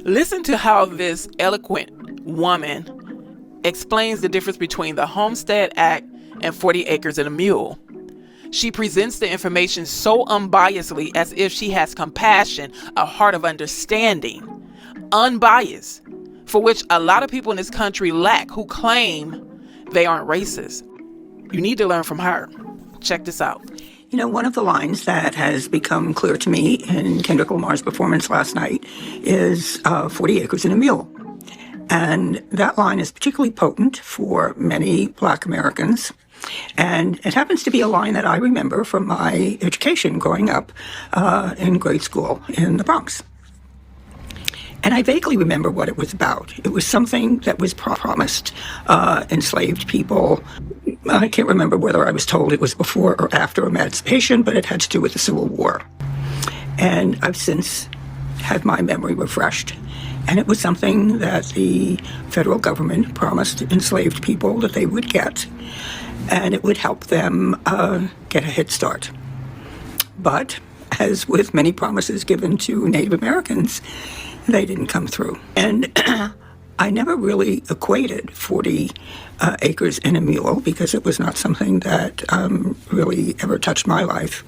Listen to how this eloquent woman explains the difference between the Homestead Act and 40 acres and a mule. She presents the information so unbiasedly, as if she has compassion, a heart of understanding, unbiased, for which a lot of people in this country lack, who claim they aren't racist. You need to learn from her. Check this out. You know, one of the lines that has become clear to me in Kendrick Lamar's performance last night is 40 acres and a mule. And that line is particularly potent for many Black Americans. And it happens to be a line that I remember from my education growing up in grade school in the Bronx. And I vaguely remember what it was about. It was something that was promised enslaved people. I can't remember whether I was told it was before or after emancipation, but it had to do with the Civil War. And I've since had my memory refreshed. And it was something that the federal government promised enslaved people that they would get, and it would help them get a head start. But as with many promises given to Native Americans, they didn't come through. And I never really equated 40 acres and a mule, because it was not something that really ever touched my life.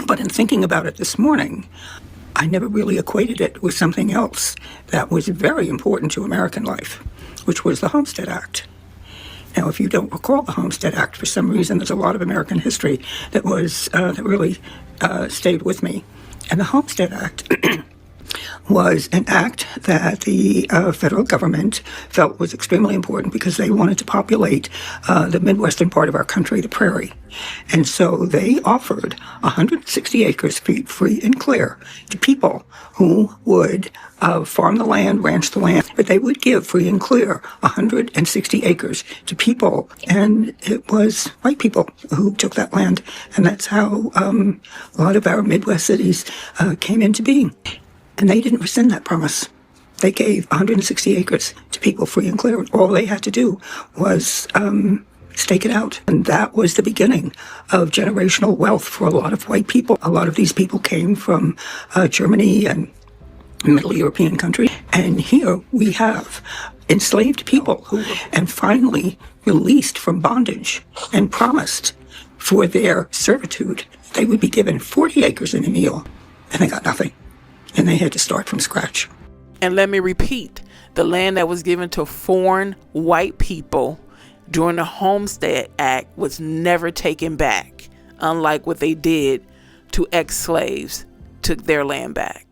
But in thinking about it this morning, I never really equated it with something else that was very important to American life, which was the Homestead Act. Now, if you don't recall the Homestead Act, for some reason, there's a lot of American history that really stayed with me. And the Homestead Act was an act that the federal government felt was extremely important because they wanted to populate the Midwestern part of our country, the prairie. And so they offered 160 acres free and clear to people who would farm the land, ranch the land, but they would give free and clear 160 acres to people. And it was white people who took that land. And that's how a lot of our Midwest cities came into being. And they didn't rescind that promise. They gave 160 acres to people free and clear. All they had to do was stake it out. And that was the beginning of generational wealth for a lot of white people. A lot of these people came from Germany and Middle European countries. And here we have enslaved people and finally released from bondage and promised for their servitude they would be given 40 acres and a mule. And they got nothing. And they had to start from scratch. And let me repeat, the land that was given to foreign white people during the Homestead Act was never taken back, unlike what they did to ex-slaves, took their land back.